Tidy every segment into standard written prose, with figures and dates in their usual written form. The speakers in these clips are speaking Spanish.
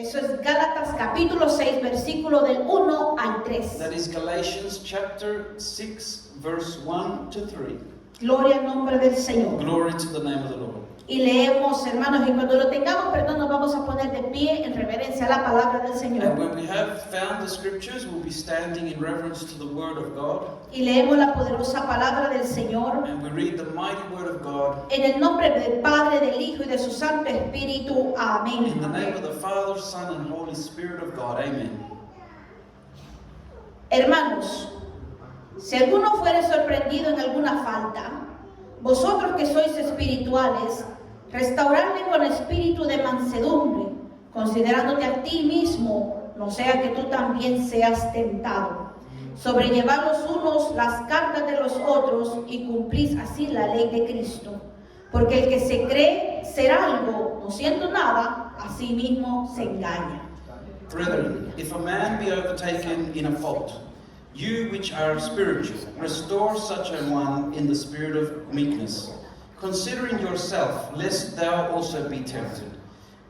Eso es Gálatas capítulo 6, versículo del 1 al 3. That is Galatians chapter 6, verse 1 to 3. Gloria al nombre del Señor. Glory to the name of the Lord. Y leemos, hermanos, y cuando lo tengamos, perdón, nos vamos a poner de pie en reverencia a la palabra del And Señor. when we have found the scriptures, we'll be standing in reverence to the word of God. Y leemos la poderosa palabra del Señor. And we read the mighty word of God. En el nombre del Padre, del Hijo y de su Santo Espíritu. Amén. In the name of the Father, Son, and Holy Spirit of God. Amen. Hermanos, si alguno fuere sorprendido en alguna falta, vosotros que sois espirituales, restauradle con espíritu de mansedumbre, considerándote a ti mismo, no sea que tú también seas tentado. Sobrellevad los unos las cargas de los otros y cumplís así la ley de Cristo. Porque el que se cree ser algo, no siendo nada, a sí mismo se engaña. Brethren, if a man be overtaken in a fault, you which are spiritual, restore such a one in the spirit of meekness, considering yourself, lest thou also be tempted.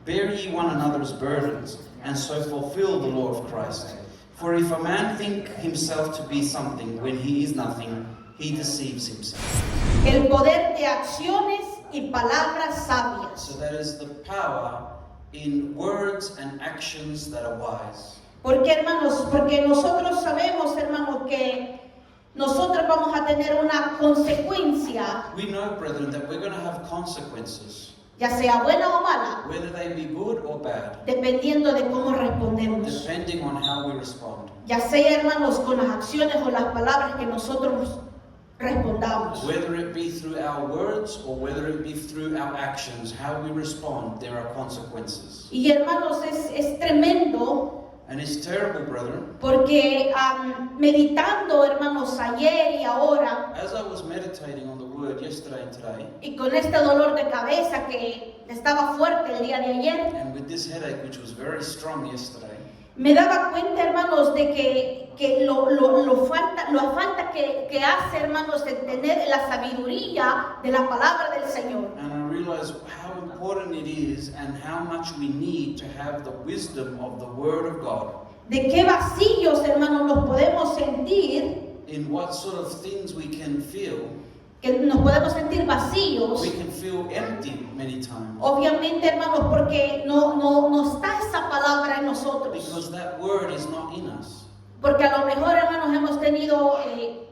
Bear ye one another's burdens, and so fulfill the law of Christ. For if a man think himself to be something when he is nothing, he deceives himself. El poder de acciones y palabras sabias. So that is the power in words and actions that are wise. ¿Por qué, hermanos? Porque nosotros sabemos, hermanos, que nosotros vamos a tener una consecuencia, We know, brethren, that we're going to have consequences, ya sea buena o mala, whether they be good or bad, dependiendo de cómo respondemos. depending on how we respond. Ya sea, hermanos, con las acciones o las palabras que nosotros respondamos. Whether it be through our words or whether it be through our actions, how we respond, there are consequences. Y, hermanos, es tremendo. And it's terrible, brethren. Porque meditando, hermanos, ayer y ahora, As I was meditating on the word yesterday and today, y con este dolor de cabeza que estaba fuerte el día de ayer, and with this headache which was very strong yesterday, me daba cuenta, hermanos, de que la falta que hace, hermanos, de tener la sabiduría de la palabra del Señor. and I realized how important it is and how much we need to have the wisdom of the word of God. De qué vacíos, hermanos, nos podemos sentir, In what sort of things we can feel. que nos podemos sentir vacíos. We can feel empty many times. Obviamente, hermanos, porque no está esa palabra en nosotros. Because that word is not in us. Porque a lo mejor, hermanos, hemos tenido,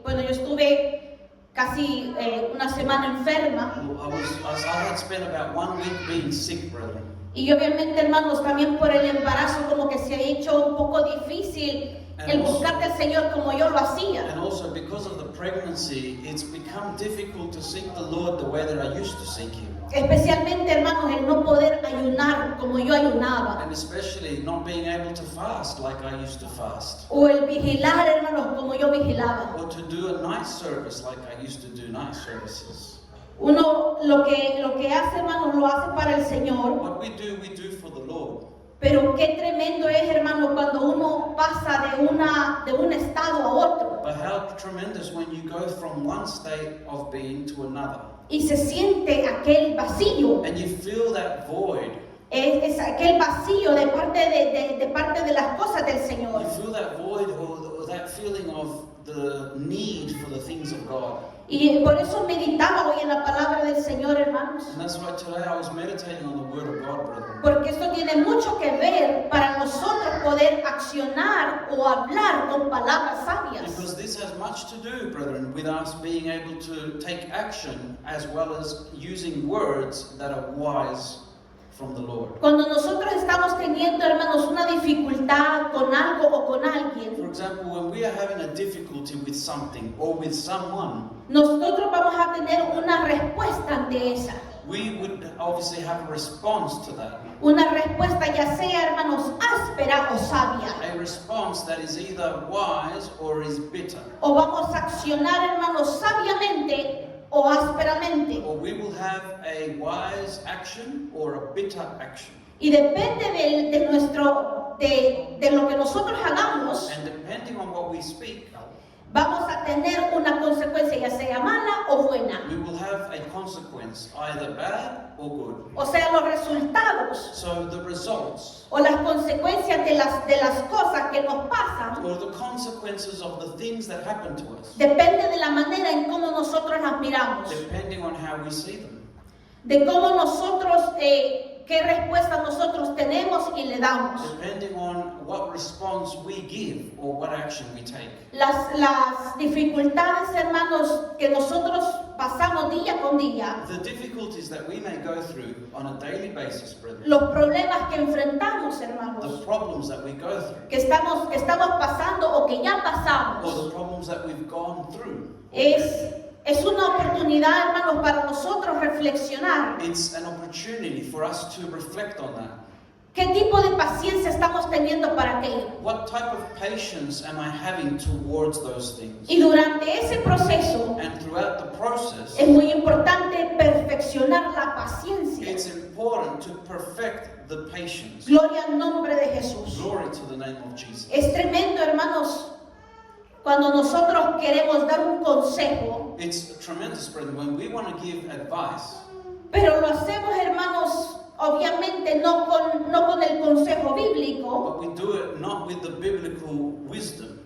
bueno, yo estuve casi una semana enferma. I had spent about 1 week being sick, brethren. Y obviamente, hermanos, también por el embarazo como que se ha hecho un poco difícil el buscar al Señor como yo lo hacía. And also because of the pregnancy, it's become difficult to seek the Lord the way that I used to seek Him. Especialmente, hermanos, el no poder ayunar como yo ayunaba. And especially not being able to fast like I used to fast. O el vigilar, hermanos, como yo vigilaba. Or to do a night service like I used to do night services. Uno lo que hace, hermanos, lo hace para el Señor. What we do for the Lord. Pero qué tremendo es, hermano, cuando uno pasa de un estado a otro But how tremendous when you go from one state of being to another. y se siente aquel vacío. And you feel that void. Es aquel vacío de parte de las cosas del Señor. You feel that void or that feeling of the need for the things of God. Y por eso meditaba hoy en la palabra del Señor, hermanos. And that's why today I was meditating on the Word of God, brethren. Porque esto tiene mucho que ver para nosotros poder accionar o hablar con palabras sabias. Because this has much to do, brethren, with us being able to take action as well as using words that are wise from the Lord. Cuando nosotros estamos teniendo, hermanos, una dificultad con algo o con alguien, For example, when we are having a difficulty with something or with someone, nosotros vamos a tener una respuesta ante esa. we would obviously have a response to that. Una respuesta ya sea, hermanos, áspera o sabia. A response that is either wise or is bitter. O vamos a accionar, hermanos, sabiamente o ásperamente. Or we will have a wise action or a bitter action. Y depende de lo que nosotros hagamos, And depending on what we speak, vamos a tener una consecuencia, ya sea mala o buena. We will have a consequence, either bad or good. O sea, los resultados So the results, o las consecuencias de las cosas que nos pasan or the consequences of the things that happen to us, depende de la manera en cómo nosotros las miramos, depending on how we see them, de cómo nosotros, qué respuesta nosotros tenemos y le damos. depending on what response we give or what action we take. Las dificultades, hermanos, que nosotros pasamos día con día, The difficulties that we may go through on a daily basis, brethren, los problemas que enfrentamos, the hermanos, problems that we go through, que estamos pasando o que ya or pasamos, the problems that we've gone through, es una oportunidad, hermanos, para nosotros reflexionar. it's an opportunity for us to reflect on that. ¿Qué tipo de paciencia estamos teniendo para aquello? What type of patience am I having towards those things? Y durante ese proceso And throughout the process, es muy importante perfeccionar la paciencia. it's important to perfect the patience. Gloria al nombre de Jesús. Glory to the name of Jesus. Es tremendo, hermanos, cuando nosotros queremos dar un consejo, It's tremendous, brethren, when we want to give advice, pero lo hacemos, hermanos, obviamente no con el consejo bíblico. but we do it not with the biblical wisdom.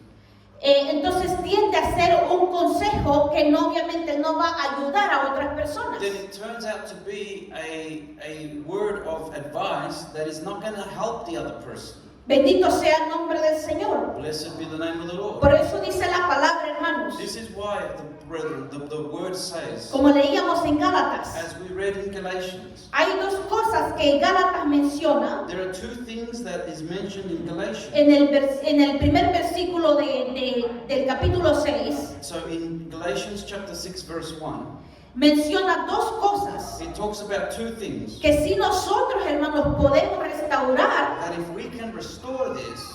Entonces tiende a ser un consejo que obviamente no va a ayudar a otras personas. Then it turns out to be a word of advice that is not going to help the other person. Bendito sea el nombre del Señor. Blessed be the name of the Lord. Por eso dice la palabra, hermanos, This is why, brethren, the word says, como leíamos en Gálatas, as we read in Galatians, hay dos cosas que Gálatas menciona there are two things that is mentioned in Galatians. en el primer versículo del capítulo 6. So in Galatians chapter 6 verse 1, Menciona dos cosas it talks about two things. que si nosotros, hermanos, podemos restaurar That if we can restore this,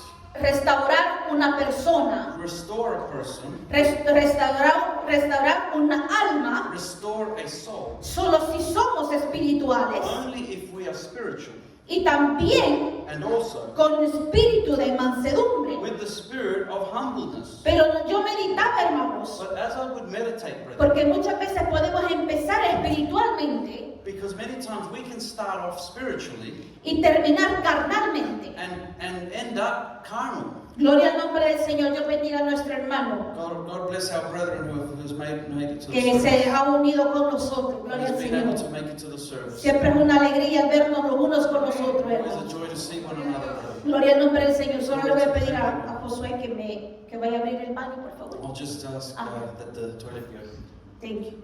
una persona, restore a person, restaurar una alma, restore a soul, solo si somos espirituales only if we are spiritual, y también and also con espíritu de mansedumbre. with the spirit of humbleness. Pero yo meditaba, hermanos, But as I would meditate, brethren, porque muchas veces podemos empezar espiritualmente because many times we can start off spiritually y terminar carnalmente. and end up carnal. Gloria al nombre del Señor. Dios bendiga a nuestro hermano God bless our brethren who has made it to the que se service, ha unido con nosotros. Gloria who's al been able Señor. to make it to the service. Siempre es una alegría vernos los unos con nosotros, Always a hermanos. joy to see one another, brethren. Gloria al nombre del Señor. Solo le voy a pedir a Josué que vaya a abrir el baño, por favor. I'll just ask that the toilet be opened. Thank you.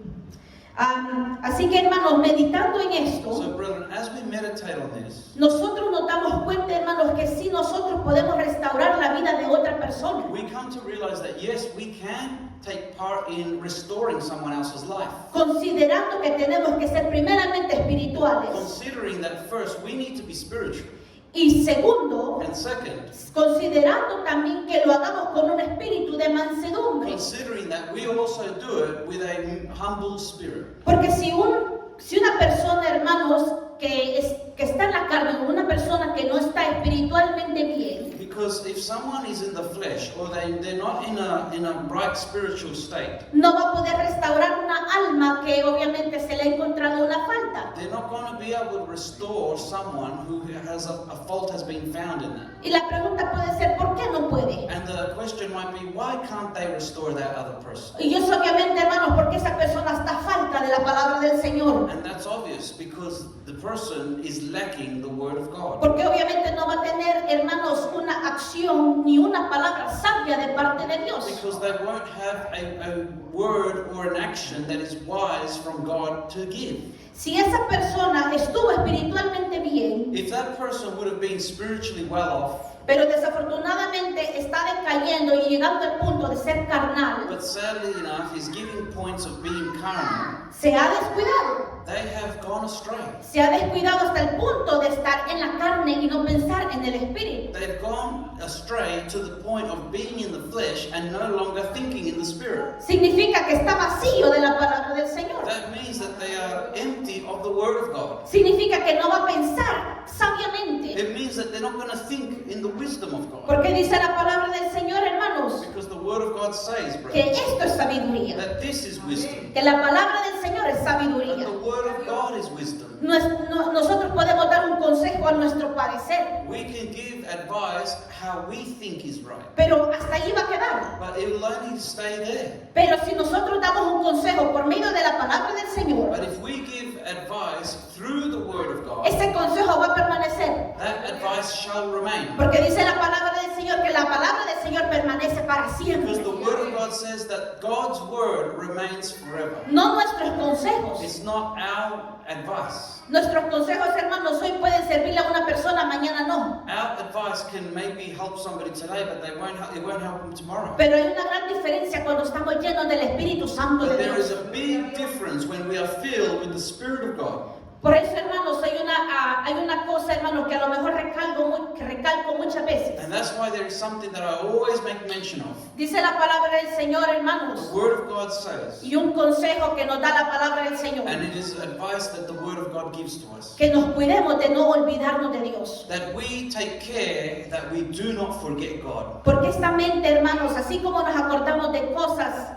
Así que, hermanos, meditando en esto, So, brethren, as we meditate on this, nosotros nos damos cuenta, hermanos, que sí nosotros podemos restaurar la vida de otra persona. we come to realize that yes, we can take part in restoring someone else's life. Considerando que tenemos que ser primeramente espirituales Considering that first we need to be spiritual, y segundo, and second, considerando también que lo hagamos con un espíritu de mansedumbre. considering that we also do it with a humble spirit. Porque si una persona, hermanos, que está en la carne, o una persona que no está espiritualmente bien, Because if someone is in the flesh or they're not in a right spiritual state, no va a poder restaurar una alma que obviamente se le ha encontrado una falta. they're not going to be able to restore someone who has a fault has been found in them. Y la pregunta puede ser, ¿por qué no puede? And the question might be, why can't they restore that other person? Y yo sé, obviamente, hermanos, porque esa persona está falta de la palabra del Señor. And that's obvious because the person is lacking the word of God. Porque obviamente no va a tener, hermanos, una acción ni una palabra sabia de parte de Dios. Because they won't have a word or an action that is wise from God to give. Si esa persona estuvo espiritualmente bien, If that person would have been spiritually well off, pero desafortunadamente está decayendo y llegando al punto de ser carnal, but sadly enough is giving points of being carnal, se ha descuidado. they have gone astray. Se ha descuidado hasta el punto de estar en la carne y no pensar en el espíritu. They've gone astray to the point of being in the flesh and no longer thinking in the spirit. Significa que está vacío de la palabra del Señor. That means that they are empty of the word of God. Significa que no va a pensar sabiamente. It means that they're not going to think in the wisdom of God. Porque dice la palabra del Señor, hermanos, Because the Word of God says, que brothers, esto es sabiduría, that this is wisdom. que la palabra del Señor es That sabiduría. the Word of God is wisdom. Nosotros podemos dar un consejo a nuestro parecer, We can give advice how we think is right. pero hasta ahí va a quedar. But it will only stay there. Pero si nosotros damos un consejo por medio de la palabra del Señor, But if we give advice through the Word of God, ese consejo va a permanecer. that advice shall remain. Porque dice la palabra del Señor que la palabra del Señor permanece para siempre. Because the Word of God says that God's Word remains forever. No nuestros consejos. It's not our advice. Nuestros consejos, hermanos, hoy pueden servirle a una persona, mañana no. Our advice can maybe help somebody today, but it won't help them tomorrow. Pero hay una gran diferencia cuando estamos llenos del Espíritu Santo But de there is Dios. a big difference when we are filled with the Spirit of God. Por eso, hermanos, hay una cosa, hermanos, que a lo mejor recalco muchas veces. And that's why there is something that I always make mention of. Dice la palabra del Señor, hermanos, The Word of God says, y un consejo que nos da la palabra del Señor, and it is advice that the Word of God gives to us, que nos cuidemos de no olvidarnos de Dios. that we take care that we do not forget God. Porque esta mente, hermanos, así como nos acordamos de cosas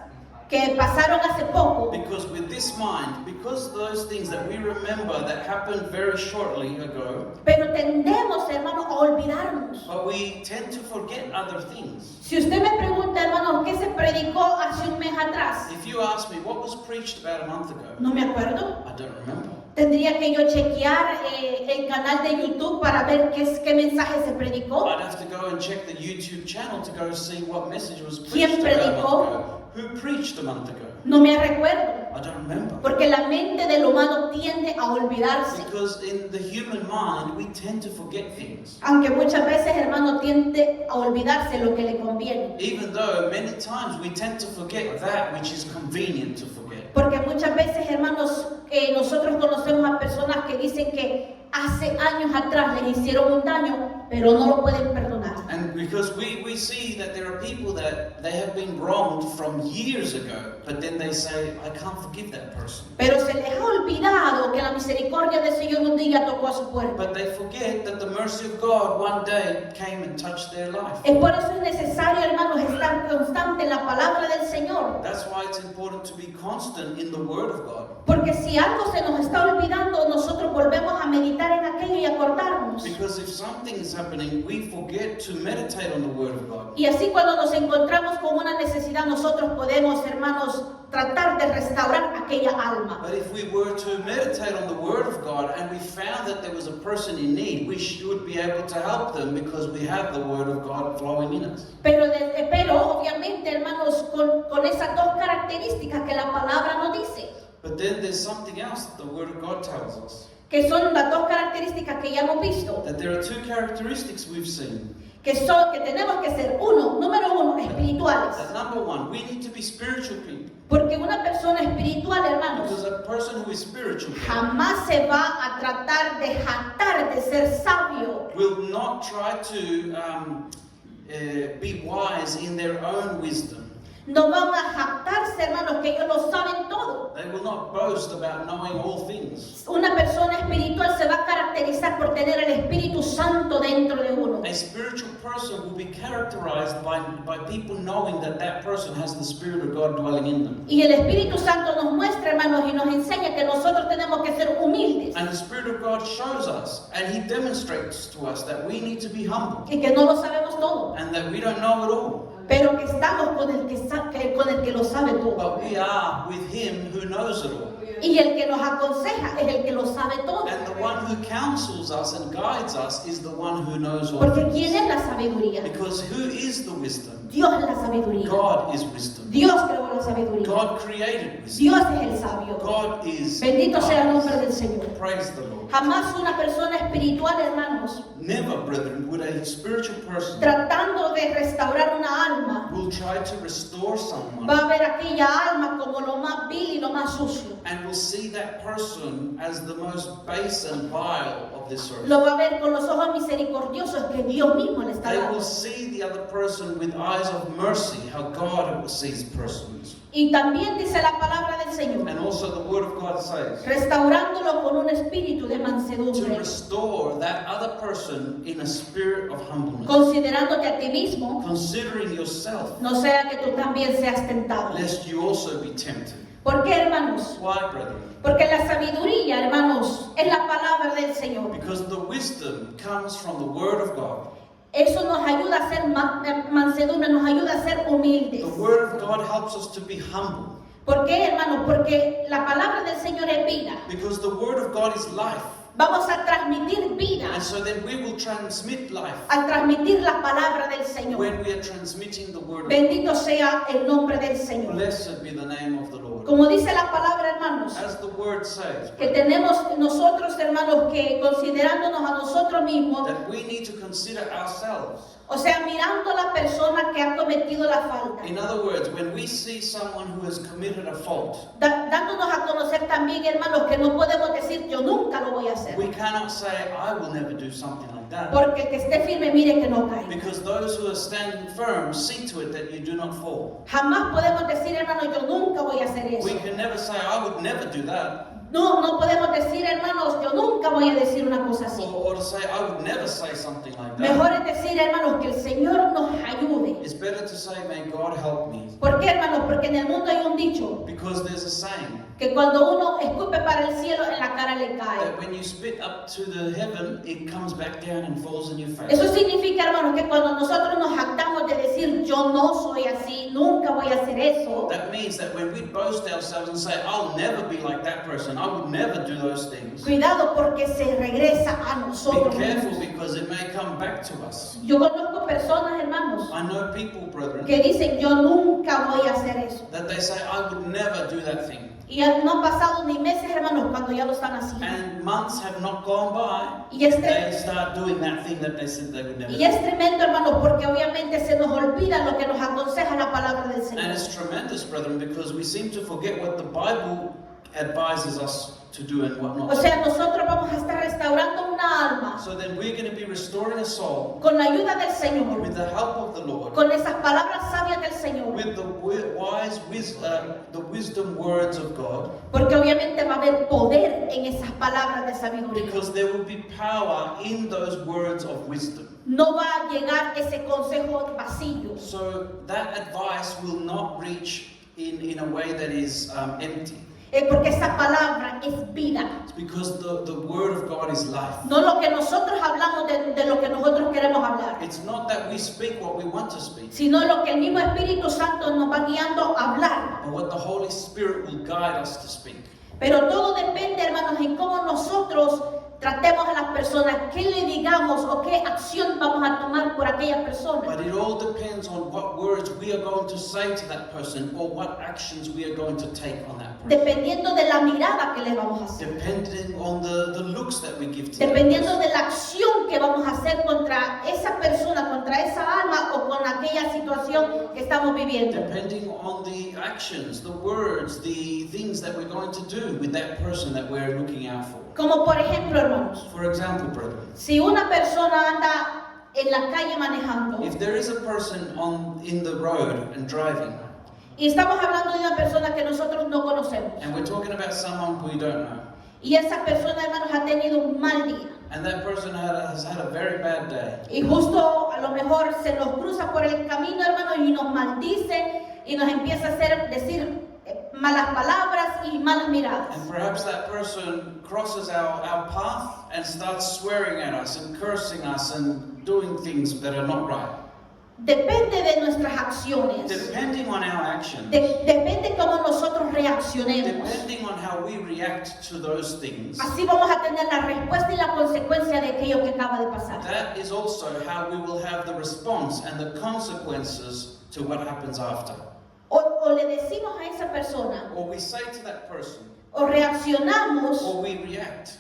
que pasaron hace poco, Because with this mind, because those things that we remember that happened very shortly ago, pero tendemos, hermanos, a olvidarnos. but we tend to forget other things. Si usted me pregunta, hermanos, ¿qué se predicó hace un mes atrás? If you ask me what was preached about a month ago, No me acuerdo. I don't remember. Tendría que yo chequear el canal de YouTube para ver qué mensaje se predicó. I'd have to go and check the YouTube channel to go see what message was ¿Quién preached about a predicó? month ago. Who preached a month ago? No me recuerdo. I don't remember. Porque la mente del humano tiende a olvidarse. Because in the human mind, we tend to forget things. Aunque muchas veces, hermano, tiende a olvidarse lo que le conviene. Even though many times we tend to forget that which is convenient to forget. Porque muchas veces, hermanos, nosotros conocemos a personas que dicen que hace años atrás les hicieron un daño, pero no lo pueden perdonar. And because we see that there are people that they have been wronged from years ago, but then they say, I can't forgive that person. Pero se les ha olvidado que la misericordia del Señor un día tocó a su puerta. But they forget that the mercy of God one day came and touched their life. Es por eso es necesario, hermanos, estar constante en la palabra del Señor. That's why it's important to be constant in the Word of God. Porque si algo se nos está olvidando, nosotros volvemos a meditar en aquello y acordarnos. Because if something is happening, we forget to meditate on the Word of God. Y así cuando nos encontramos con una necesidad, nosotros podemos, hermanos, tratar de restaurar aquella alma. But if we were to meditate on the Word of God and we found that there was a person in need, we should be able to help them because we have the Word of God flowing in us. Pero obviamente, hermanos, con esas dos características que la palabra nos dice, But then there's something else that the Word of God tells us. que son las dos características que ya hemos visto, That there are two characteristics we've seen. que tenemos que ser número uno, espirituales. That number one, we need to be spiritual people. Porque una persona espiritual, hermanos, Because a person who is spiritual jamás se va a tratar de jactar de ser sabio. will not try to be wise in their own wisdom. No van a jactarse, hermanos, que ellos lo saben todo. They will not boast about knowing all things. Una persona espiritual se va a caracterizar por tener el Espíritu Santo dentro de uno. A spiritual person will be characterized by people knowing that that person has the Spirit of God dwelling in them. Y el Espíritu Santo nos muestra, hermanos, y nos enseña que nosotros tenemos que ser humildes And the Spirit of God shows us and He demonstrates to us that we need to be humble y que no lo sabemos todo, and that we don't know it all. pero que estamos con el que lo sabe todo. But we are with Him who knows it all. Y el que nos aconseja es el que lo sabe todo. And the one who counsels us and guides us is the one who knows all Porque things. ¿quién es la sabiduría? Because who is the wisdom? Dios es la sabiduría. God is wisdom. Dios creó la sabiduría. God created wisdom. Dios es el sabio. God is Bendito sea el nombre wise. del Señor. Praise the Lord. Jamás una persona espiritual, hermanos, Never, brethren, would a spiritual person tratando de restaurar una alma, will try to restore someone va a ver aquella alma como lo más vil y lo más sucio. and will see that person as the most base and vile of this earth. Lo va a ver con los ojos misericordiosos que Dios mismo le está They will dando. see the other person with eyes of mercy, how God sees persons. Y también dice la palabra del Señor, And also the word of God says, restaurándolo con un espíritu de to mansedumbre, restore that other person in a spirit of humbleness. considerándote a ti mismo, Considering yourself, no sea que tú también seas tentado. lest you also be tempted. ¿Por qué, hermanos? Why, brethren? Porque la sabiduría, hermanos, es la palabra del Señor. Because the wisdom comes from the word of God. Eso nos ayuda a ser mansedumbre, nos ayuda a ser humildes. The word of God helps us to be humble. ¿Por qué, hermanos? Porque la palabra del Señor es vida. Because the word of God is life. Vamos a transmitir vida And so then we will transmit life al transmitir la palabra del Señor. when we are transmitting the word of God. Bendito sea el nombre del Señor. Blessed be the name of the Lord. Como dice la palabra, hermanos, As the word says, que tenemos nosotros, hermanos, que considerándonos a nosotros mismos, that we need to consider ourselves. o sea, mirando a la persona que ha cometido la falta, In other words, when we see someone who has committed a fault, dándonos a conocer también, hermanos, que no podemos decir yo nunca lo voy a hacer, we cannot say, I will never do something like that. porque el que esté firme mire que no cae. Because those who are standing firm see to it that you do not fall. Jamás podemos decir, hermanos, yo nunca voy a hacer eso. We can never say, I would never do that. No, no podemos decir, hermanos, yo nunca voy a decir una cosa así. Or to say, I would never say something like Mejor that. es decir, hermanos, que el Señor nos ayude. It's better to say, may God help me. ¿Por qué, hermanos? Porque en el mundo hay un dicho Because there's a saying que cuando uno escupe para el cielo, en la cara le cae. that when you spit up to the heaven, it comes back down and falls in your face. Eso significa, hermanos, que cuando nosotros nos jactamos de decir yo no soy así, nunca voy a hacer eso, That means that when we boast ourselves and say, I'll never be like that person, I would never do those things, cuidado porque se regresa a be nosotros careful mismos. because it may come back to us. Yo conozco personas, hermanos, I know people, brethren, que dicen yo nunca voy a hacer eso. that they say, I would never do that thing. Y no han pasado ni meses, hermanos, cuando ya lo están haciendo. And months have not gone by, Y es, they start doing that thing that they said they would never y es do. tremendo, hermanos, porque obviamente se nos olvida lo que nos aconseja la palabra del And Señor. it's tremendous, brethren, because we seem to forget what the Bible advises us to do and what O not. sea, nosotros vamos a estar restaurando una alma So then we're going to be restoring a soul con la ayuda del Señor, with the help of the Lord, con esas palabras sabias del Señor, with the the wisdom words of God, porque obviamente va a haber poder en esas palabras de sabiduría. because there will be power in those words of wisdom. No va a llegar ese consejo vacío. So that advice will not reach in a way that is empty. Porque esa palabra es vida. It's because the word of God is life. No lo que nosotros hablamos de lo que nosotros queremos hablar, It's not that we speak what we want to speak, sino lo que el mismo Espíritu Santo nos va guiando a hablar. but what the Holy Spirit will guide us to speak. Pero todo depende, hermanos, en cómo nosotros tratemos a las personas, qué le digamos o qué acción vamos a tomar por aquella persona. But it all depends on what words we are going to say to that person or what actions we are going to take on that person. Dependiendo de la mirada que le vamos a hacer. Depending on the looks that we give to that Dependiendo person. de la acción que vamos a hacer contra esa persona, contra esa alma o con aquella situación que estamos viviendo. Depending on the actions, the words, the things that we're going to do with that person that we're looking out for. Como por ejemplo, hermanos, For example, brethren, si una persona anda en la calle manejando if there is a person in the road and driving, y estamos hablando de una persona que nosotros no conocemos and we're talking about someone we don't know, y esa persona, hermanos, ha tenido un mal día and that person has had a very bad day, y justo a lo mejor se nos cruza por el camino, hermanos, y nos maldice y nos empieza a decir malas palabras y malas miradas. and perhaps that person crosses our path and starts swearing at us and cursing us and doing things that are not right. Depende de nuestras acciones, Depending on our actions, depende cómo nosotros reaccionemos. depending on how we react to those things, Así vamos a tener la respuesta y la consecuencia de aquello que acaba de pasar. that is also how we will have the response and the consequences to what happens after. O le decimos a esa persona, Or we say to that person, o reaccionamos or we react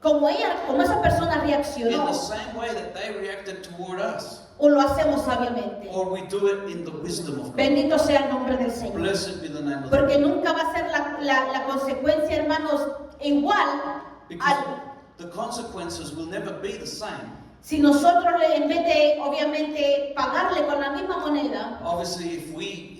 como esa persona in the reaccionó, same way that they reacted toward us, o lo hacemos sabiamente. or we do it in the wisdom of God. Bendito sea el nombre del Señor. Blessed be the name of the Porque Lord. nunca va a ser la consecuencia, hermanos, igual Because al... the consequences will never be the same. Si nosotros en vez de obviamente pagarle con la misma moneda, obviously if we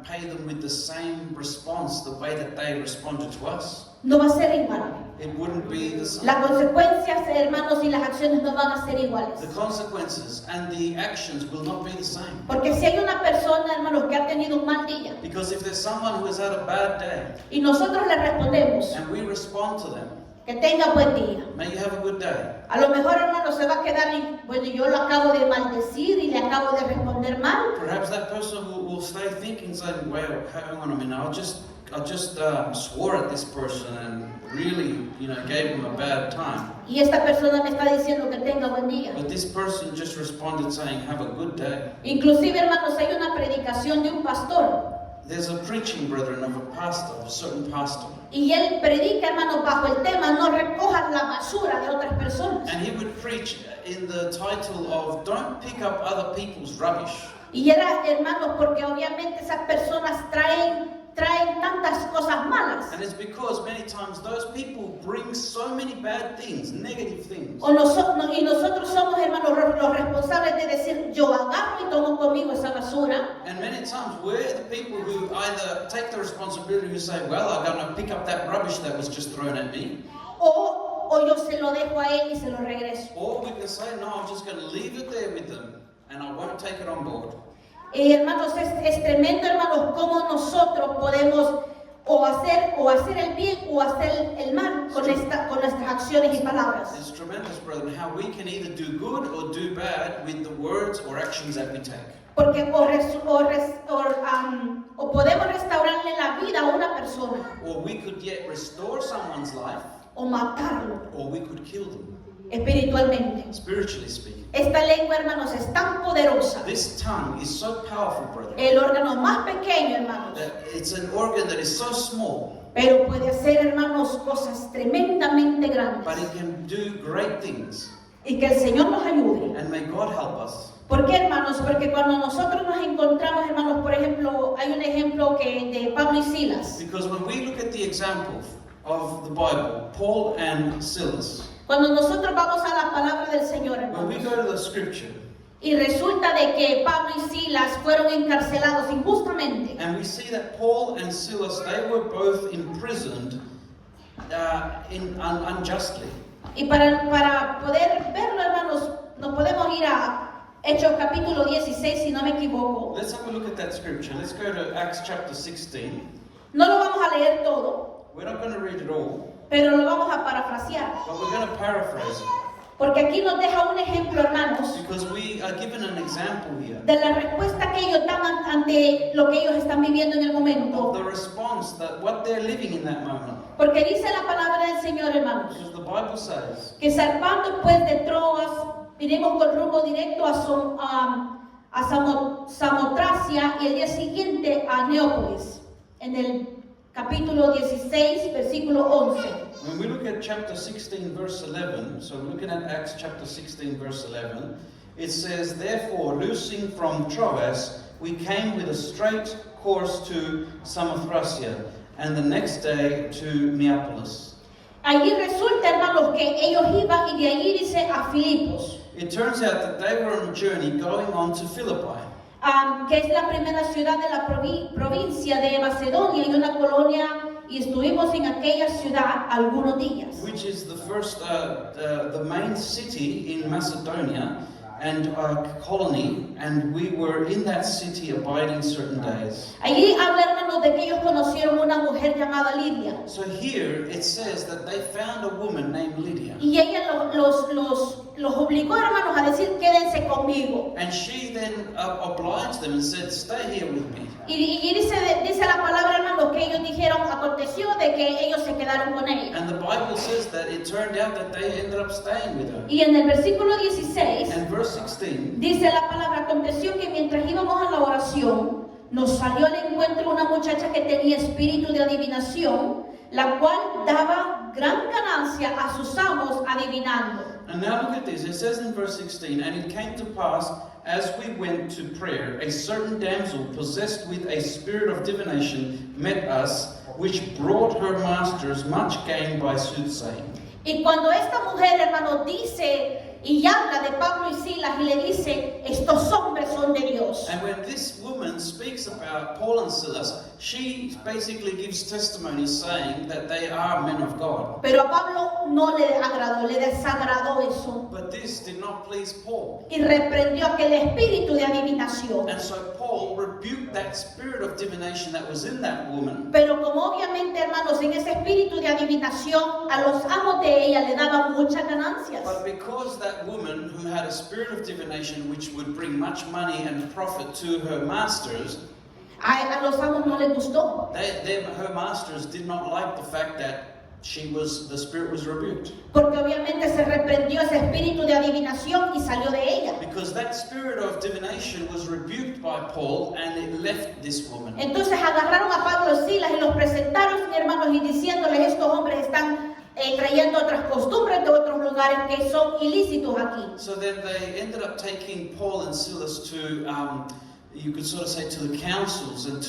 pay them with the same response, the way that they responded to us, no va a ser igual. it wouldn't be the same. Las consecuencias, hermanos, y las acciones no van a ser iguales. The consequences and the actions will not be the same. Porque si hay una persona, hermanos, que ha tenido un mal día Because if there's someone who has had a bad day y nosotros le respondemos and we respond to them, que tenga buen día, may you have a good day. a lo mejor, hermano, se va a quedar y, bueno, yo lo acabo de maldecir y le acabo de responder mal. Perhaps that person will stay thinking, saying, well, hang on a minute, I just swore at this person and really, gave him a bad time. Y esta persona me está diciendo que tenga buen día. But this person just responded saying, have a good day. Inclusive, hermanos, hay una predicación de un pastor. There's a preaching, brethren, of a pastor, a certain pastor. Y él predica, hermanos, bajo el tema, no recojas la basura de otras personas. And he would preach in the title of, don't pick up other people's rubbish. Y era, hermanos, porque obviamente esas personas traen tantas cosas malas. And it's because many times those people bring so many bad things, negative things. Y nosotros somos, hermanos, los responsables de decir, yo agarro y tomo conmigo esa basura. And many times we're the people who either take the responsibility, who say, well, I'm going to pick up that rubbish that was just thrown at me. O yo se lo dejo a él y se lo regreso. Or we can say, no, I'm just going to leave it there with them and I won't take it on board. Hermanos, es tremendo, hermanos, cómo nosotros podemos o hacer el bien o hacer el mal con nuestras acciones y palabras. It's tremendous, brethren, how we can either do good or do bad with the words or actions that we take. Porque o podemos restaurarle la vida a una persona Or we could yet restore someone's life, o matarlo or we could kill them, espiritualmente. spiritually speaking. Esta lengua, hermanos, es tan poderosa. This tongue is so powerful, brethren, El órgano más pequeño, hermanos, that it's an organ that is so small, pero puede hacer, hermanos, cosas tremendamente grandes. but it can do great things. Y que el Señor nos ayude. And may God help us. ¿Por qué, hermanos? Porque cuando nosotros nos encontramos, hermanos, por ejemplo, hay un ejemplo de Pablo y Silas. Because when we look at the example of the Bible, Paul and Silas, Cuando nosotros vamos a la palabra del Señor, when we hermanos, go to the scripture y resulta de que Pablo y Silas fueron encarcelados injustamente. and we see that Paul and Silas, they were both imprisoned unjustly. Y para poder verlo, hermanos, nos podemos ir a Hechos capítulo 16, si no me equivoco. Let's have a look at that scripture. Let's go to Acts chapter 16. No lo vamos a leer todo, We're not going to read it all, pero lo vamos a parafrasear. but we're going to paraphrase it. Porque aquí nos deja un ejemplo, hermanos, Because we are given an example here de la respuesta que ellos dan ante lo que ellos están viviendo en el momento. of the response that what they're living in that moment. Porque dice la palabra del Señor, hermanos, Because the Bible says, que zarpando pues de Troas, vinimos con rumbo directo a Samotracia y el día siguiente a Neópolis, en el capítulo 16, versículo 11. when we look at chapter 16, verse 11, so we're looking at Acts chapter 16, verse 11, it says, therefore, loosing from Troas, we came with a straight course to Samothracia, and the next day to Neapolis. Allí resulta, hermanos, que ellos iban y de allí dice a Filipos, It turns out that they were on a journey going on to Philippi, que es la primera ciudad de la provincia de Macedonia y una colonia, y estuvimos en aquella ciudad algunos días. which is the first, the main city in Macedonia, and a colony, and we were in that city abiding certain days. Allí habla, hermanos, de que ellos conocieron una mujer llamada Lidia. So here it says that they found a woman named Lydia, Y ella los obligó, hermanos, a decir, quédense conmigo. and she then obliged them and said, stay here with me. Y dice la palabra, hermanos, que ellos dijeron, aconteció de que ellos se quedaron con ella. And the Bible says that it turned out that they ended up staying with her. Y en el versículo 16, And verse 16, dice la palabra, aconteció que mientras íbamos a la oración, nos salió al encuentro una muchacha que tenía espíritu de adivinación, la cual daba gran ganancia a sus amos adivinando. and now look at this, it says in verse 16, and it came to pass, as we went to prayer, a certain damsel possessed with a spirit of divination met us, which brought her masters much gain by soothsaying. Y cuando esta mujer, hermano, dice y habla de Pablo y Silas y le dice, estos hombres son de Dios. And when this woman speaks about Paul and Silas, she basically gives testimony saying that they are men of God. Pero a Pablo no le agradó, le desagradó eso. But this did not please Paul. Y reprendió aquel espíritu de adivinación. And so Paul rebuked that spirit of divination that was in that woman. Pero como obviamente, hermanos, en ese espíritu de adivinación, a los amos de ella le daban muchas ganancias. But because that woman who had a spirit of divination which would bring much money and profit to her masters, A los amos no les gustó. her masters did not like the fact that the spirit was rebuked. Porque obviamente se reprendió ese espíritu de adivinación y salió de ella. Because that spirit of divination was rebuked by Paul and it left this woman. Entonces agarraron a Pablo y Silas y los presentaron, hermanos, y diciéndoles, estos hombres están trayendo otras costumbres de otros lugares que son ilícitos aquí. So then they ended up taking Paul and Silas to, you could sort of say, to the councils and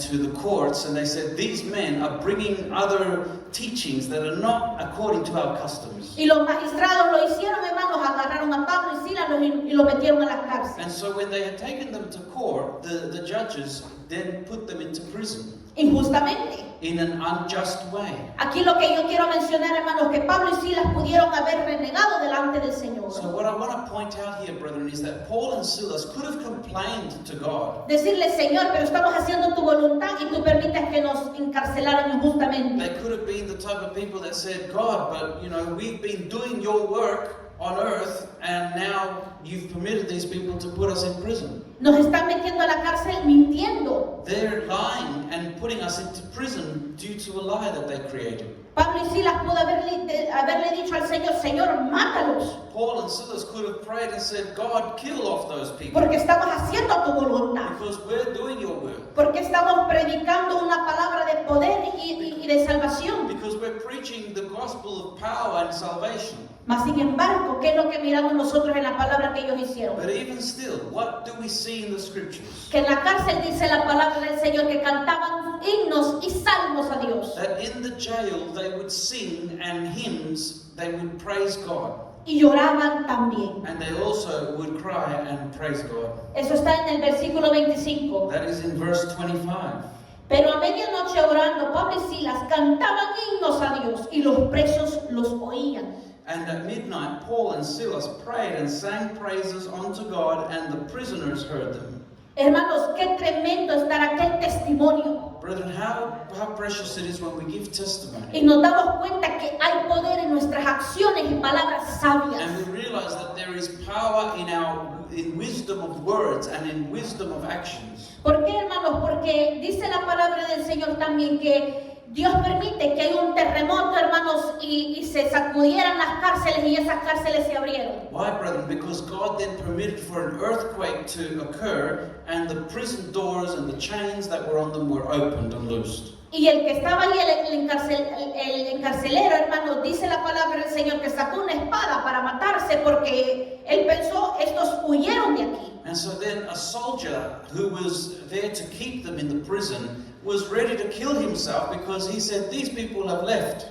to the courts, and they said, these men are bringing other teachings that are not according to our customs. Y los magistrados lo hicieron, hermanos, agarraron a Pablo y Silas y los metieron a las cárceles. And so when they had taken them to court, the judges then put them into prison. Injustamente. In an unjust way. Aquí lo que yo quiero mencionar, hermanos, que Pablo y Silas pudieron haber renegado delante del Señor. So what I want to point out here, brethren, is that Paul and Silas could have complained to God. Decirle, Señor, pero estamos haciendo tu voluntad y tú permites que nos encarcelaran injustamente. They could have been the type of people that said, God, but we've been doing your work on earth and now you've permitted these people to put us in prison. Nos están metiendo a la cárcel mintiendo. They're lying and putting us into prison due to a lie that they created. Pablo y Silas pudo haberle dicho al Señor, Señor, mátalos, Paul and Silas could have prayed and said, God, kill off those people. porque estamos haciendo tu voluntad. Because we're doing your work. Porque estamos predicando una palabra de poder y de salvación. Because we're preaching the gospel of power and salvation. Mas sin embargo, ¿qué es lo que miramos nosotros en la palabra que ellos hicieron? But even still, what do we see in the scriptures? Que en la cárcel dice la palabra del Señor que cantaban himnos y salmos a Dios. That in the jail they would sing and hymns, they would praise God. Y lloraban también. And they also would cry and praise God. Eso está en el versículo 25. That is in verse 25. Pero a medianoche orando, Pablo y Silas cantaban himnos a Dios y los presos los oían. And at midnight, Paul and Silas prayed and sang praises unto God, and the prisoners heard them. Hermanos, qué tremendo es dar aquel testimonio. Brethren, how precious it is when we give testimony. Y nos damos cuenta que hay poder en nuestras acciones y palabras sabias. And we realize that there is power in wisdom of words and in wisdom of actions. ¿Por qué, hermanos? Porque dice la palabra del Señor también que Dios permite que haya un terremoto, hermanos, y se sacudieran las cárceles y esas cárceles se abrieron. Why, brethren? Because God then permitted for an earthquake to occur, and the prison doors and the chains that were on them were opened and loosed. Y el que estaba ahí, el encarcelero, hermanos, dice la palabra del Señor que sacó una espada para matarse porque él pensó, estos huyeron de aquí. And so then a soldier who was there to keep them in the prison was ready to kill himself because he said, these people have left.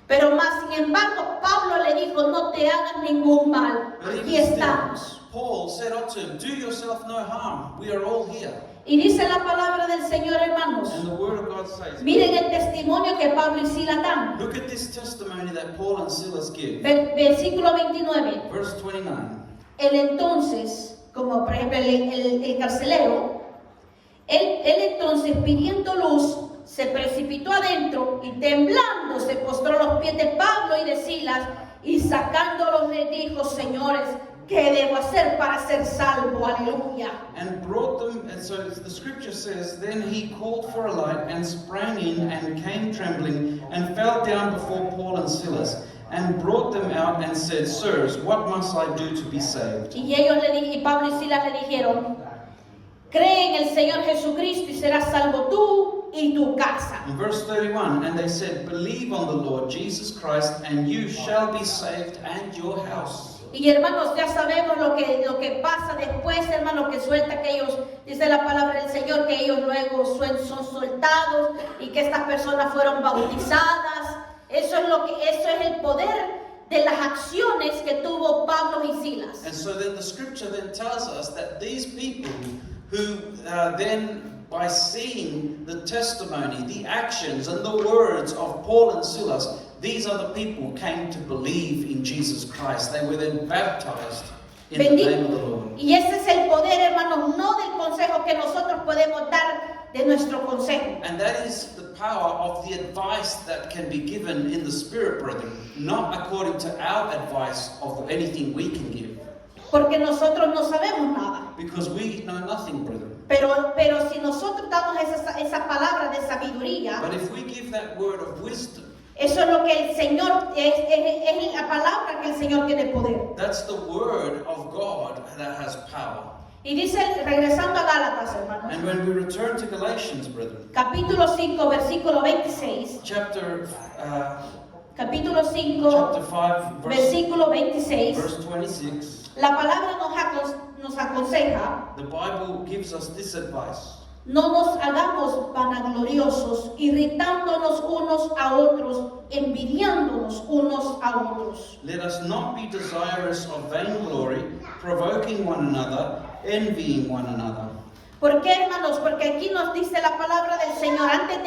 Pero más sin embargo, Pablo le dijo, no te hagas ningún mal, But aquí even estamos. still, Paul said unto him, do yourself no harm, we are all here. Y dice la palabra del Señor, hermanos, And the word of God says, miren el testimonio que Pablo y Silas dan. look at this testimony that Paul and Silas give. Versículo 29. Verse 29. Él entonces, como por ejemplo el carcelero, él entonces pidiendo luz, se precipitó adentro y temblando se postró a los pies de Pablo y de Silas y sacándolos les dijo, señores, ¿qué debo hacer para ser salvo? Aleluya. And brought them, and so the scripture says, then he called for a light and sprang in and came trembling and fell down before Paul and Silas and brought them out and said, sirs, what must I do to be saved? Y y Pablo y Silas le dijeron, cree en el Señor Jesucristo y serás salvo tú y tu casa. In verse 31, and they said, believe on the Lord Jesus Christ and you shall be saved and your house. Y hermanos, ya sabemos lo que pasa después, hermanos, que suelta aquellos, dice la palabra del Señor, que ellos luego son soltados y que estas personas fueron bautizadas. Eso es el poder de las acciones que tuvo Pablo y Silas. And so then the scripture then tells us that these people who then, by seeing the testimony, the actions and the words of Paul and Silas, these are the people who came to believe in Jesus Christ. They were then baptized in the name of the Lord. Y ese es el poder, hermanos, no del consejo que nosotros podemos dar de nuestro consejo. And that is the power of the advice that can be given in the Spirit, brethren, not according to our advice of anything we can give. Porque nosotros no sabemos nada. Because we know nothing, brethren. Pero si nosotros damos esa palabra de sabiduría, But if we give that word of wisdom, eso es lo que el Señor, es la palabra que el Señor tiene poder. that's the word of God that has power. Y dice, regresando a Gálatas, hermanos, And when we return to Galatians, brethren, capítulo 5, versículo 26, chapter capítulo 5, 5, versículo 26, verse 26, la palabra nos aconseja, the Bible gives us this advice. no nos hagamos vanagloriosos, irritándonos unos a otros, envidiándonos unos a otros. Let us not be desirous of vainglory, provoking one another, envying one another. ¿Por qué, hermanos? Porque aquí nos dice la palabra del Señor, antes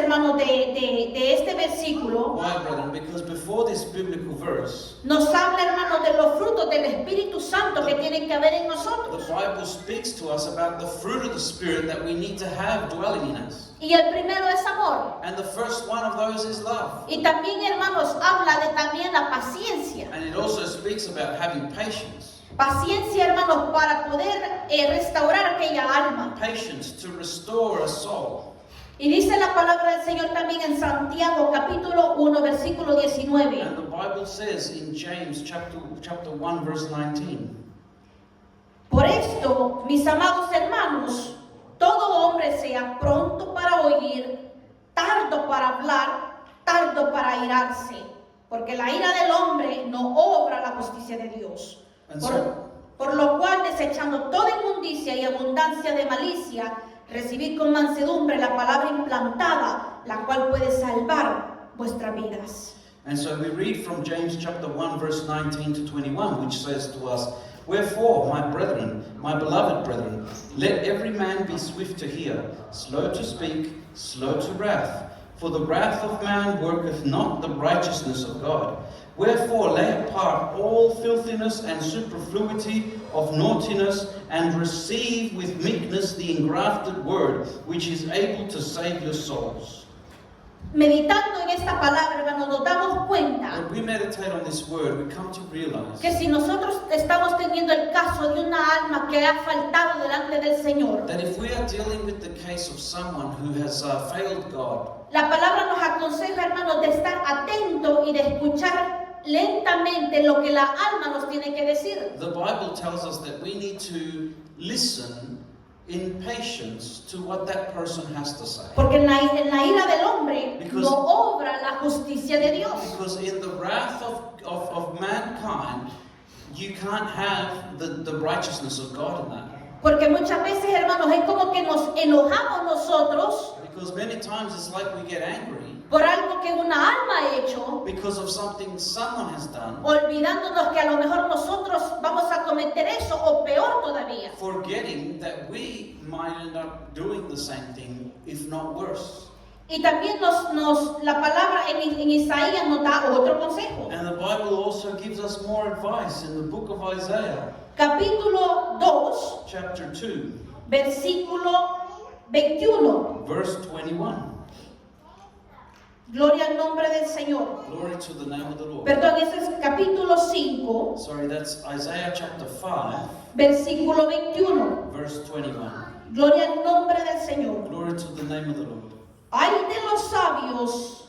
hermanos, de este versículo, Why, brethren? Because before this biblical verse, nos habla, hermanos, de los frutos del Espíritu Santo que tienen que haber en the nosotros. Bible speaks to us about the fruit of the Spirit that we need to have dwelling in us. Y el primero es amor. And the first one of those is love. Y también, hermanos, habla de también la paciencia. And it also speaks about having patience. Paciencia, hermanos, para poder restaurar aquella alma. Patience to restore a soul. Y dice la palabra del Señor también en Santiago, capítulo 1, versículo 19. And the Bible says in James chapter 1, verse 19. Por esto, mis amados hermanos, todo hombre sea pronto para oír, tardo para hablar, tardo para airarse, porque la ira del hombre no obra la justicia de Dios. Por lo cual, desechando toda inmundicia y abundancia de malicia, recibid con mansedumbre la palabra implantada, la cual puede salvar vuestras vidas. And so we read from James chapter 1, verse 19 to 21, which says to us, Wherefore, my brethren, my beloved brethren, let every man be swift to hear, slow to speak, slow to wrath. For the wrath of man worketh not the righteousness of God. Wherefore lay apart all filthiness and superfluity of naughtiness, and receive with meekness the engrafted word, which is able to save your souls. Meditando en esta palabra, hermanos, nos damos cuenta When we meditate on this word, we come to realize que si nosotros estamos teniendo el caso de una alma que ha faltado delante del Señor, that if we are dealing with the case of someone who has failed God, la palabra nos aconseja, hermanos, de estar atentos y de escuchar lentamente lo que la alma nos tiene que decir. the Bible tells us that we need to listen in patience to what that person has to say. Porque en la ira del hombre Because- no obra la justicia de Dios. Because in the wrath of mankind, you can't have the righteousness of God in that. Porque muchas veces, hermanos, es como que nos enojamos nosotros Because many times it's like we get angry por algo que una alma ha hecho, because of something someone has done, olvidándonos que a lo mejor nosotros vamos a cometer eso o peor todavía. forgetting that we might end up doing the same thing, if not worse. Y también la palabra en Isaías nos da otro consejo. And the Bible also gives us more advice in the book of Isaiah, Capítulo 2, chapter 2, versículo 21. verse 21. Gloria al nombre del Señor. Glory to the name of the Lord. Perdón, ese es capítulo 5, Sorry, that's Isaiah chapter 5, versículo 21. verse 21. Gloria al nombre del Señor. Glory to the name of the Lord. Ay de los sabios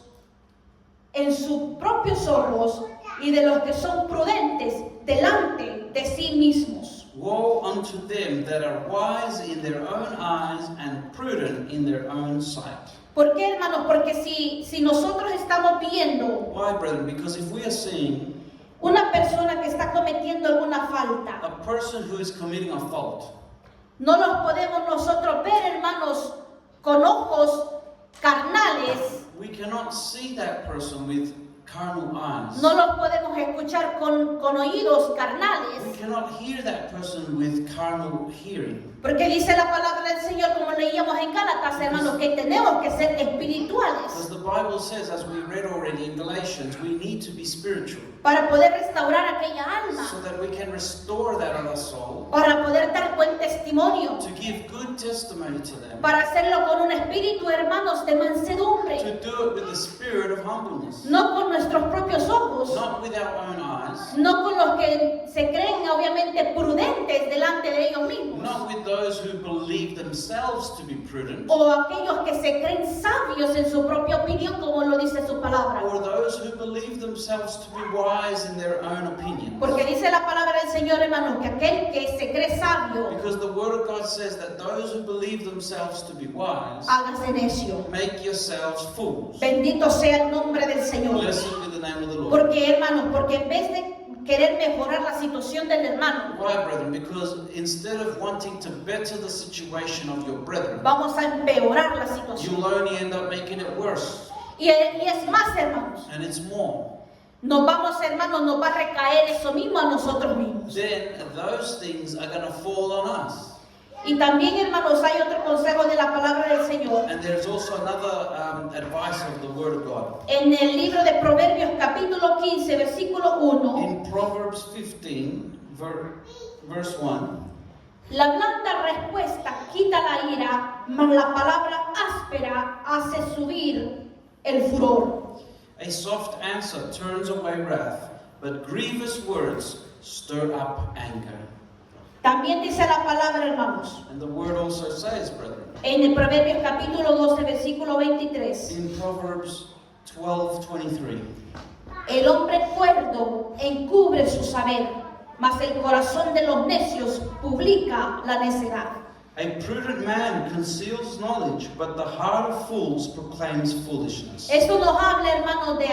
en sus propios ojos y de los que son prudentes delante de sí mismos. Woe unto them that are wise in their own eyes and prudent in their own sight. ¿Por qué, hermanos? Porque si nosotros estamos viendo Why, brethren? Because if we are seeing una persona que está cometiendo alguna falta, a person who is committing a fault, no los podemos nosotros ver, hermanos, con ojos carnales, we cannot see that person with carnal eyes. No los podemos escuchar con oídos carnales. We cannot hear that person with carnal hearing. Porque dice la palabra del Señor, como leíamos en Gálatas, hermanos, que tenemos que ser espirituales As the Bible says, as we read already in Galatians, we need to be spiritual para poder restaurar aquella alma, so that we can restore that other soul, para poder dar buen testimonio, to give good testimony to them, para hacerlo con un espíritu, hermanos, de mansedumbre, to do it with the spirit of humbleness, no con nuestros propios ojos, not with our own eyes, no con los que se creen obviamente prudentes delante de ellos mismos, not with those who believe themselves to be prudent, o aquellos que se creen sabios en su propia opinión, como lo dice su palabra. or those who believe themselves to be wise in their own opinions. Porque dice la palabra del Señor, hermanos, que aquel que se cree sabio, Because the Word of God says that those who believe themselves to be wise, hágase necio. make yourselves fools. Bendito sea el nombre del Señor. Blessed be the name of the Lord. Porque, hermanos, porque en vez de querer mejorar la situación del hermano, Why, brethren? Because instead of wanting to better the situation of your brethren, vamos a empeorar la situación. you'll only end up making it worse. Y es más, hermanos, And it's more. nos va a recaer eso mismo a nosotros mismos. Then those things are going to fall on us. Y también, hermanos, hay otro consejo de la palabra del Señor. And there's also another advice of the Word of God. En el libro de Proverbios, capítulo 15, versículo 1, In Proverbs 15, verse 1, la blanda respuesta quita la ira, mas la palabra áspera hace subir el furor. a soft answer turns away wrath, but grievous words stir up anger. También dice la palabra, hermanos, And the Word also says, brethren, en el Proverbios capítulo 12, versículo 23, in Proverbs 12:23, el hombre cuerdo encubre su saber, mas el corazón de los necios publica la necedad. a prudent man conceals knowledge, but the heart of fools proclaims foolishness. Esto nos habla, hermanos, de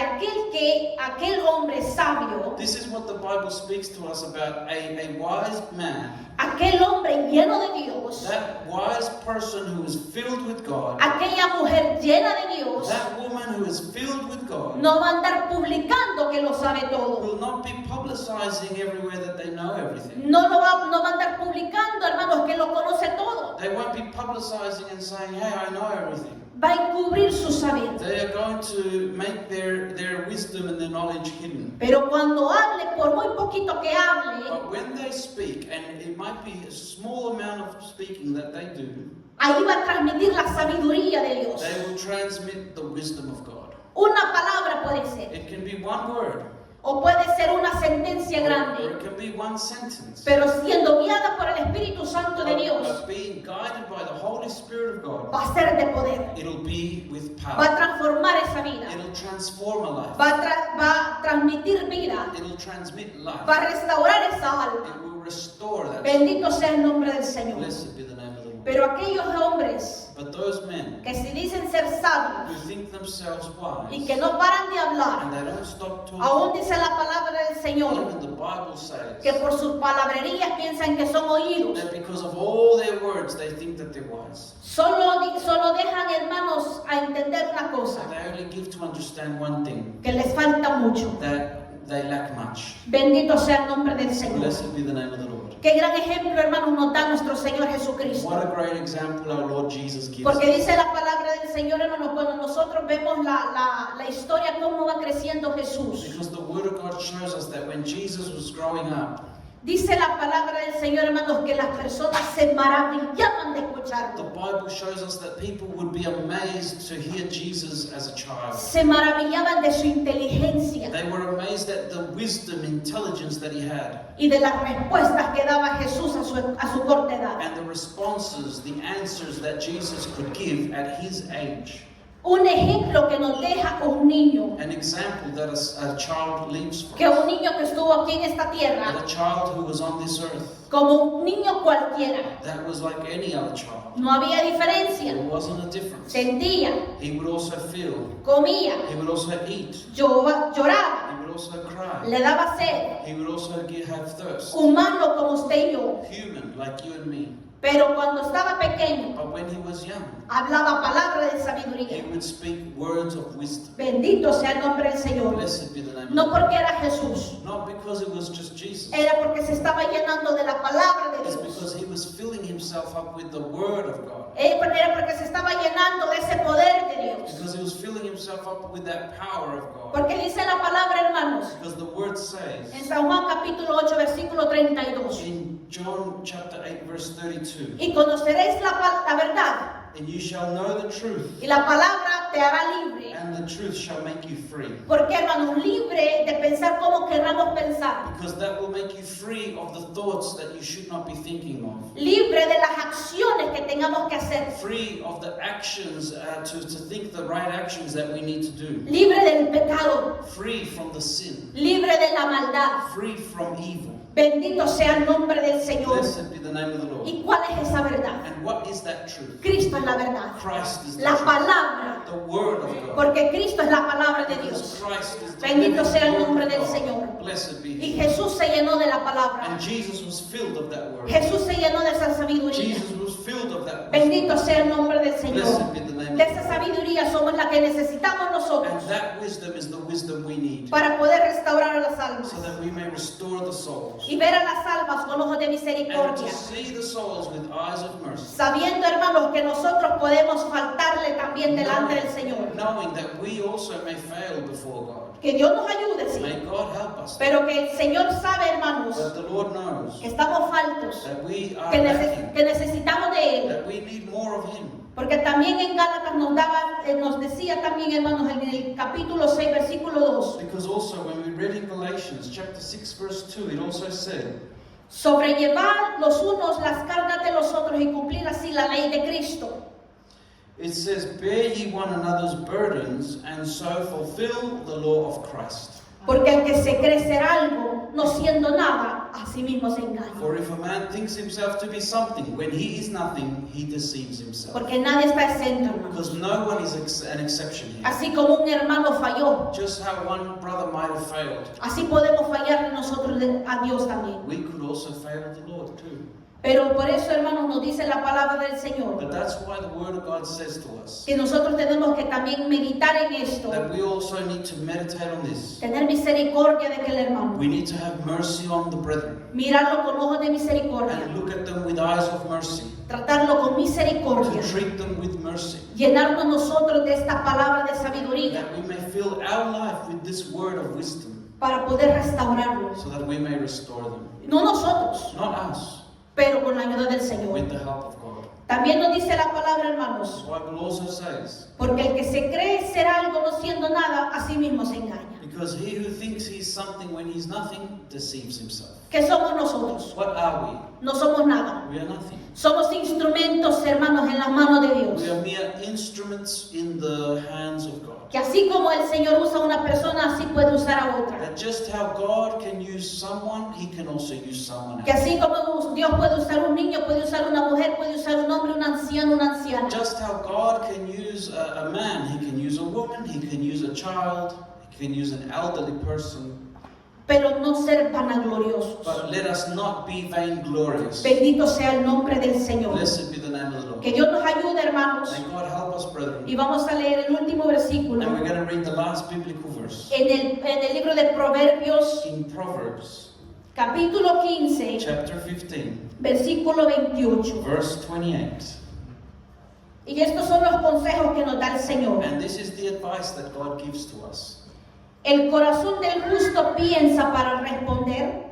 aquel hombre sabio, This is what the Bible speaks to us about a wise man, aquel hombre lleno de Dios, that wise person who is filled with God, aquella mujer llena de Dios, that woman who is filled with God, no va a andar publicando que lo sabe todo. will not be publicizing everywhere that they know everything. No va a andar publicando, hermanos, que lo conoce todo. They won't be publicizing and saying, hey, I know everything. Va a encubrir su saber. They are going to make their wisdom and their knowledge hidden. Pero cuando hable, por muy poquito que hable, But when they speak, and it might be a small amount of speaking that they do, ahí va a transmitir la sabiduría de Dios. they will transmit the wisdom of God. Una palabra puede ser, It can be one word, o puede ser una sentencia or grande, it can be one sentence. pero siendo guiada por el Espíritu Santo de Dios, But being guided by the Holy Spirit of God, va a ser de poder, it'll be with va a power. transformar esa vida, It'll transform a life. va a transmitir vida, It'll transmit life. va a restaurar esa alma. It will restore that. Bendito sea el nombre del Señor. Blessed be the name of the Lord. Pero aquellos hombres But those men que se dicen ser who sabios think themselves y wise que no paran de hablar, and they don't stop talking, aún dice la palabra del Señor even the Bible says que por sus palabrerías piensan que son oídos. that because of all their words they think that they're wise. Solo dejan, hermanos, a entender una cosa, They only give to understand one thing, que les falta mucho. that they lack much. Bendito sea el nombre del Señor. Blessed be the name of the Lord. Qué gran ejemplo, hermanos, nos da nuestro Señor Jesucristo. What a great example our Lord Jesus gives. Porque dice la palabra del Señor, hermanos, cuando nosotros vemos la historia, cómo va creciendo Jesús. Because the Word of God shows us that when Jesus was growing up, Dice la palabra del Señor, hermanos, que las personas se maravillaban de the escucharlo. Bible shows us that people would be amazed to hear Jesus as a child. Se maravillaban de su inteligencia They were amazed at the wisdom, intelligence that he had, y de las respuestas que daba Jesús a su corta edad. and the responses, the answers that Jesus could give at his age. Un ejemplo que nos deja un niño, An example that a child leaves for que us. un niño que estuvo aquí en esta That tierra, a child who was on this earth, como un niño cualquiera, that was like any other child. no había diferencia. There wasn't a difference. Sentía, He would also feel, comía, he would also eat, lloraba, he would also cry. le daba sed, He would also have thirst. humano como usted y yo. Human, like you and me. Pero cuando estaba pequeño, But when he was young, hablaba palabras de he sabiduría. would speak words of wisdom. Bendito sea el nombre del Señor. Blessed be the name of No the Lord. porque era Jesús, Not because it was just Jesus. era porque se estaba llenando de la palabra de It's Dios. because he was filling himself up with the word of God. Era porque se estaba llenando de ese poder de Dios. Because he was filling himself up with that power of God. Porque dice la palabra, hermanos, Because the word says en San Juan capítulo 8, versículo 32. in John chapter 8 verse 32, Y conoceréis la verdad, and you shall know the truth, y la palabra te hará libre. and the truth shall make you free. Porque, hermanos, libre de pensar como querramos pensar. Because that will make you free of the thoughts that you should not be thinking of. Libre de las acciones que tengamos que hacer. Free of the actions, to think the right actions that we need to do. Libre del pecado. Free from the sin. Libre de la maldad. Free from evil. Bendito sea el nombre del Señor. Blessed be the name of the Lord. ¿Y cuál es esa verdad? And what is that truth? Cristo es la verdad. Christ is the La truth. palabra. The word of God. Porque Cristo es la palabra de Because Dios. Christ is the Bendito living sea el word nombre of del God. Señor. Blessed be Y He. Jesús se llenó de la palabra. And Jesus was filled of that word. Jesús se llenó de esa sabiduría. Jesus was filled of that wisdom. Bendito sea el nombre del Señor. Blessed be the name De of esa God. sabiduría somos la que necesitamos nosotros And that wisdom is the wisdom we need, para poder restaurar a las almas so that we may restore the souls. y ver a las almas con ojos de And misericordia, to see the souls with eyes of mercy. sabiendo, hermanos, que nosotros podemos faltarle también delante del Señor. Knowing that we also may fail before God. Que Dios nos ayude, sí, May God help us. pero que el Señor sabe, hermanos, That the Lord knows que estamos faltos, that we are que, lacking, que necesitamos de Él. that we need more of Him. Porque también en Gálatas nos decía también, hermanos, en el capítulo 6, versículo 2, Because also when we read in Galatians chapter 6 verse 2, it also said, sobrellevar los unos las cargas de los otros y cumplir así la ley de Cristo. it says, bear ye one another's burdens and so fulfill the law of Christ. Porque el que se cree ser algo, no siendo nada, a sí mismo se engaña. For if a man thinks himself to be something, when he is nothing, he deceives himself. Porque nadie está exento, hermanos. Because no one is an exception here. Así como un hermano falló, Just how one brother might have failed, así podemos fallar nosotros a Dios también. we could also fail the Lord too. Pero por eso, hermanos, nos dice la palabra del Señor, But that's why the Word of God says to us que nosotros tenemos que también meditar en esto, that we also need to meditate on this. tener misericordia de aquel hermano, We need to have mercy on the brethren mirarlo con ojos de misericordia, and look at them with eyes of mercy, tratarlo con misericordia, to treat them with mercy, llenarnos nosotros de esta palabra de sabiduría that we may fill our life with this word of wisdom, para poder restaurarlo. so that we may restore them. No nosotros, Not us, pero con la ayuda del Señor. with the help of God. También nos dice la palabra, hermanos, The Bible also says, porque el que se cree ser algo no siendo nada, a sí mismo se engaña. because he who thinks he's something when he's nothing deceives himself. ¿Qué somos nosotros? What are No somos nada. we? We are nothing. Somos instrumentos, hermanos, en las manos de Dios. We are mere instruments in the hands of God. Que así como el Señor usa a una persona, así puede usar a otra. That just how God can use someone, He can also use someone Que else. así como Dios puede usar un niño, puede usar una mujer, puede usar un hombre, un anciano, una anciana. Just how God can use a man, He can use a woman, He can use a child, He can use an elderly person. Pero no ser vanagloriosos. But let us not be vainglorious. Bendito sea el nombre del Señor. Blessed be the name of the Lord. Que Dios nos ayude, hermanos. May God help us, brethren. Y vamos a leer el último versículo And we're going to read the last biblical verse en el libro de Proverbios, in Proverbs, capítulo 15, chapter 15, versículo 28. verse 28. Y estos son los consejos que nos da el Señor. And this is the advice that God gives to us. El corazón del justo piensa para responder,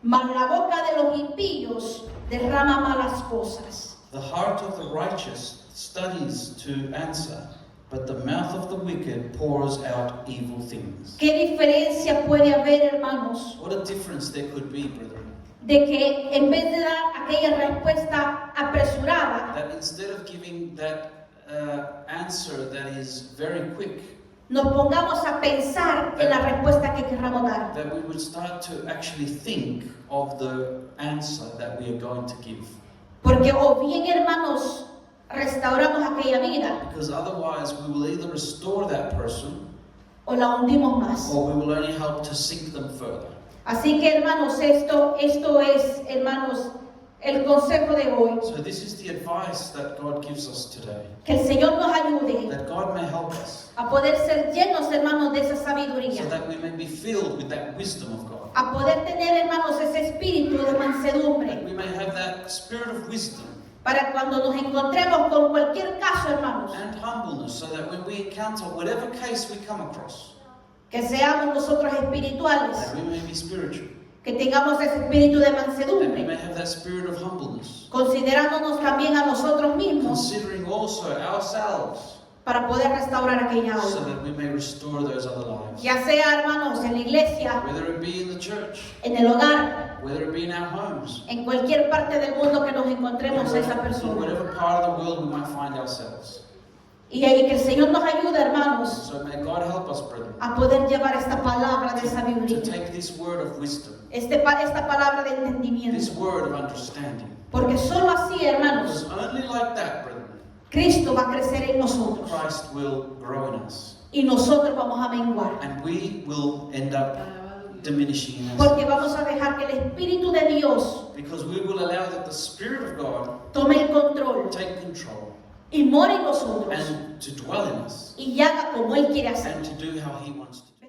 mas la boca de los impíos derrama malas cosas. The heart of the righteous studies to answer, but the mouth of the wicked pours out evil things. ¿Qué diferencia puede haber, hermanos, What a difference there could be, brethren. de que en vez de dar aquella respuesta apresurada, That instead of giving that answer that is very quick, nos pongamos a pensar en la respuesta que querramos dar? that we would start to actually think of the answer that we are going to give. Porque o bien, hermanos, restauramos aquella vida, Because otherwise we will either restore that person o la hundimos más. or we will only help to sink them further. Así que hermanos, esto es, hermanos, el consejo de hoy. So this is the advice that God gives us today, Que el Señor nos ayude that God may help us, a poder ser llenos, hermanos, de esa so sabiduría. that we may be filled with that wisdom of God, A poder tener, hermanos, ese espíritu de that mansedumbre. we may have that spirit of wisdom Para cuando nos encontremos con cualquier caso, hermanos, and humbleness, so that when we encounter whatever case we come across, que seamos nosotros espirituales, that we may be spiritual, que tengamos ese espíritu de that we mansedumbre, may have that spirit of humbleness, considerándonos también a nosotros mismos considering also ourselves, para poder restaurar aquella so alma. that we may restore those other lives, Ya sea, hermanos, en la iglesia, whether it be in the church, en el hogar, whether it be in our homes, en cualquier parte del mundo que nos encontremos a esa in persona. whatever part of the world we might find ourselves. Y ahí que el Señor nos ayude, hermanos, So may God help us, brethren, a poder llevar esta palabra de to sabiduría, take this word of wisdom, esta palabra de this entendimiento. word of understanding, Porque solo así, hermanos, because only like that, brethren, Cristo va a crecer en nosotros Christ will grow in us, y nosotros vamos a menguar. and we will end up diminishing in us, Porque vamos a dejar que el Espíritu de Dios because we will allow that the Spirit of God tome el control take control y more en nosotros and to dwell in us y haga como Él quiere hacer. and to do how He wants to.